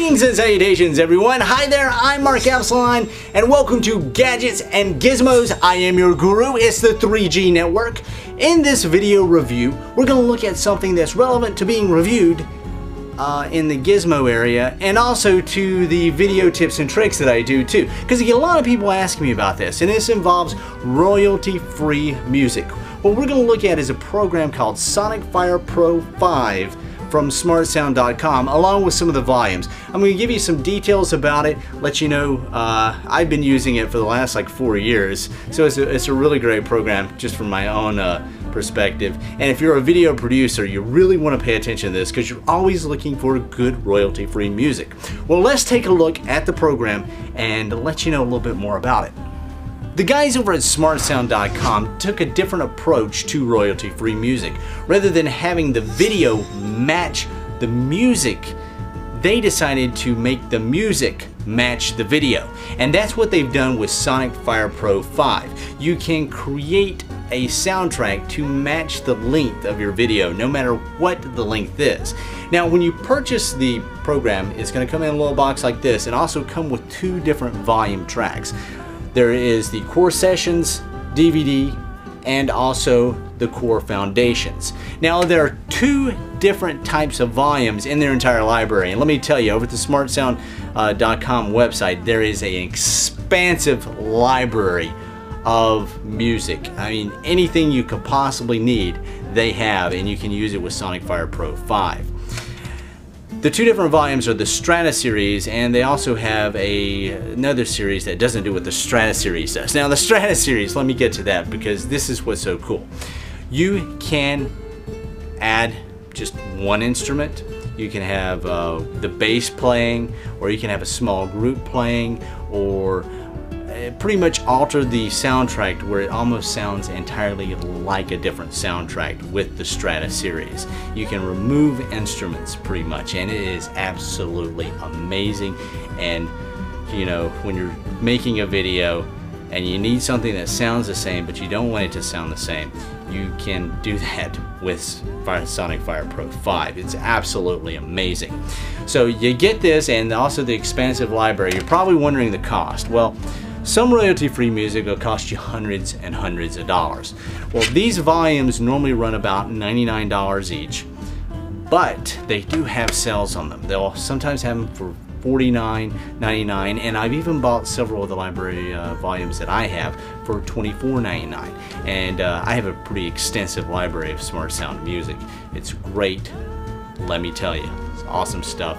Greetings and salutations, everyone. Hi there, I'm Mark Epsilon, and welcome to Gadgets and Gizmos. I am your guru. It's the 3G network. In this video review, we're going to look at something that's relevant to being reviewed in the Gizmo area, and also to the video tips and tricks that I do too. Because I get a lot of people asking me about this, and this involves royalty-free music. What we're going to look at is a program called SonicFire Pro 5 from smartsound.com, along with some of the volumes. I'm going to give you some details about it, let you know I've been using it for the last like 4 years, so it's a really great program just from my own perspective. And if you're a video producer, you really want to pay attention to this because you're always looking for good royalty-free music. Well, let's take a look at the program and let you know a little bit more about it. The guys over at smartsound.com took a different approach to royalty-free music. Rather than having the video match the music, they decided to make the music match the video. And that's what they've done with SonicFire Pro 5. You can create a soundtrack to match the length of your video, no matter what the length is. Now, when you purchase the program, it's going to come in a little box like this and also come with 2 different volume tracks. There is the Core Sessions DVD and also the Core Foundations. Now, there are 2 different types of volumes in their entire library, and let me tell you, over at the smartsound.com website, there is an expansive library of music. I mean, anything you could possibly need, they have, and you can use it with SonicFire Pro 5. The 2 different volumes are the Strata series, and they also have another series that doesn't do what the Strata series does. Now, the Strata series, let me get to that because this is what's so cool. You can add just one instrument. You can have the bass playing, or you can have a small group playing, or pretty much alter the soundtrack to where it almost sounds entirely like a different soundtrack with the Strata series. You can remove instruments pretty much, and it is absolutely amazing. And you know, when you're making a video and you need something that sounds the same but you don't want it to sound the same, you can do that with SonicFire Pro 5. It's absolutely amazing. So you get this and also the expansive library. You're probably wondering the cost. Well, some royalty-free music will cost you hundreds and hundreds of dollars. Well, these volumes normally run about $99 each, but they do have sales on them. They'll sometimes have them for $49.99, and I've even bought several of the library volumes that I have for $24.99. And I have a pretty extensive library of Smart Sound music. It's great, let me tell you. It's awesome stuff.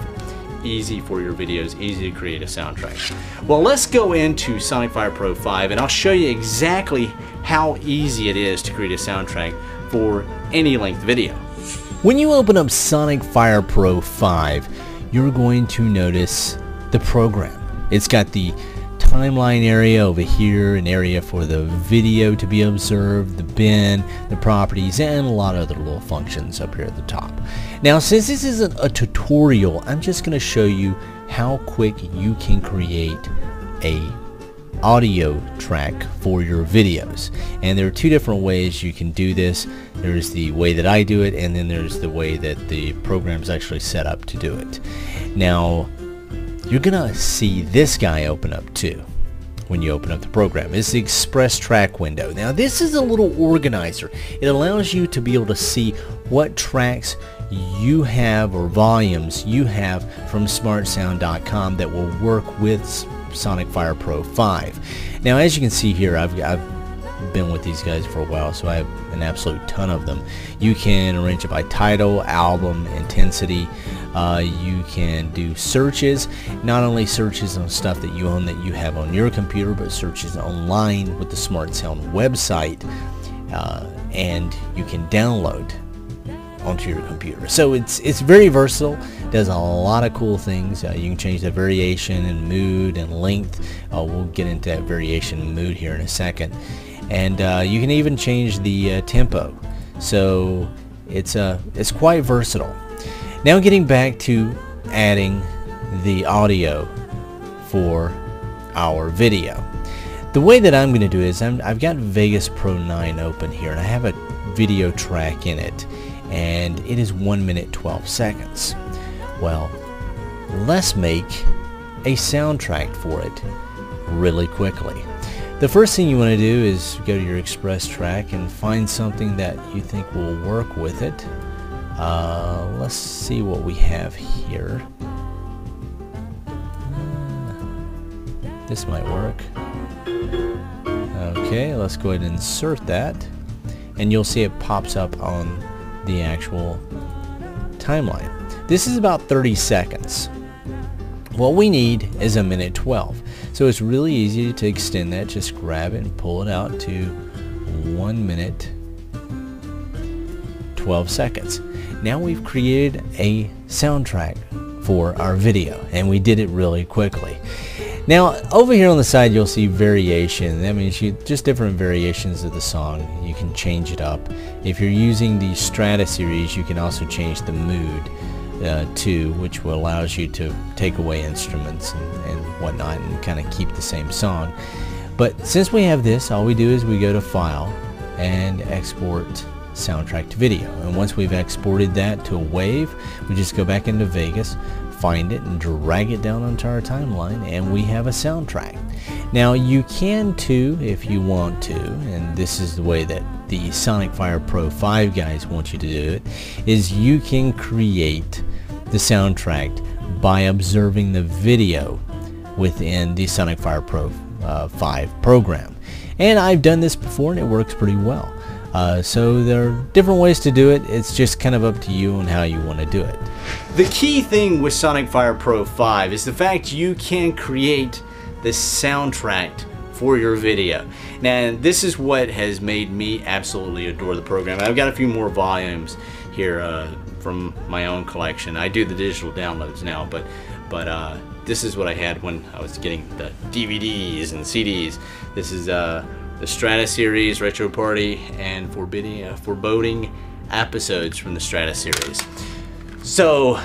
Easy for your videos, easy to create a soundtrack. Well, let's go into SonicFire Pro 5 and I'll show you exactly how easy it is to create a soundtrack for any length video. When you open up SonicFire Pro 5, you're going to notice the program. It's got the timeline area over here, an area for the video to be observed, the bin, the properties, and a lot of other little functions up here at the top. Now, since this isn't a tutorial, I'm just going to show you how quick you can create a audio track for your videos. And there are 2 different ways you can do this. There's the way that I do it, and then there's the way that the program's actually set up to do it. Now, you're gonna see this guy open up too when you open up the program. It's the Express Track window. Now, this is a little organizer. It allows you to be able to see what tracks you have or volumes you have from smartsound.com that will work with SonicFire Pro 5. Now, as you can see here, I've been with these guys for a while, so I have an absolute ton of them. You can arrange it by title, album, intensity. You can do searches, not only searches on stuff that you own that you have on your computer, but searches online with the Smart Sound website, and you can download onto your computer. So it's very versatile, does a lot of cool things. You can change the variation and mood and length. We'll get into that variation and mood here in a second. And you can even change the tempo. So it's quite versatile. Now, getting back to adding the audio for our video. The way that I'm going to do it is I've got Vegas Pro 9 open here, and I have a video track in it, and it is 1 minute 12 seconds. Well, let's make a soundtrack for it really quickly. The first thing you want to do is go to your Express track and find something that you think will work with it. Let's see what we have here. This might work. Okay, let's go ahead and insert that, and you'll see it pops up on the actual timeline. This is about 30 seconds. What we need is 1:12. So it's really easy to extend that. Just grab it and pull it out to 1 minute 12 seconds. Now we've created a soundtrack for our video, and we did it really quickly. Now over here on the side you'll see variation. That means just different variations of the song. You can change it up. If you're using the Strata series, you can also change the mood too, which allows you to take away instruments and whatnot and kind of keep the same song. But since we have this, all we do is we go to File and Export Soundtrack to Video. And once we've exported that to a WAV, we just go back into Vegas, find it, and drag it down onto our timeline, and we have a soundtrack. Now you can too, if you want to, and this is the way that the SonicFire Pro 5 guys want you to do it, is you can create the soundtrack by observing the video within the SonicFire Pro 5 program. And I've done this before and it works pretty well. So there are different ways to do it. It's just kind of up to you on how you want to do it. The key thing with SonicFire Pro 5 is the fact you can create the soundtrack for your video. Now this is what has made me absolutely adore the program. I've got a few more volumes here from my own collection. I do the digital downloads now, but this is what I had when I was getting the DVDs and CDs. This is the Strata series, Retro Party, and Foreboding episodes from the Strata series. So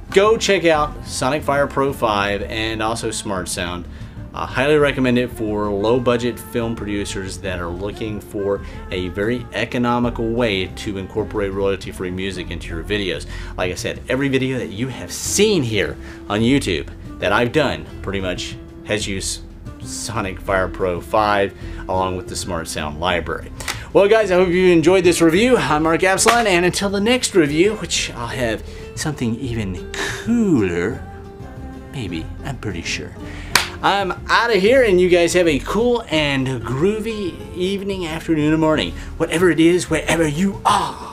go check out SonicFire Pro 5 and also Smart Sound. I highly recommend it for low budget film producers that are looking for a very economical way to incorporate royalty free music into your videos. Like I said, every video that you have seen here on YouTube that I've done pretty much has used SonicFire Pro 5 along with the Smart Sound library. Well guys, I hope you enjoyed this review. I'm Mark Absalon, and until the next review, which I'll have something even cooler, maybe, I'm pretty sure. I'm out of here, and you guys have a cool and groovy evening, afternoon, or morning. Whatever it is, wherever you are.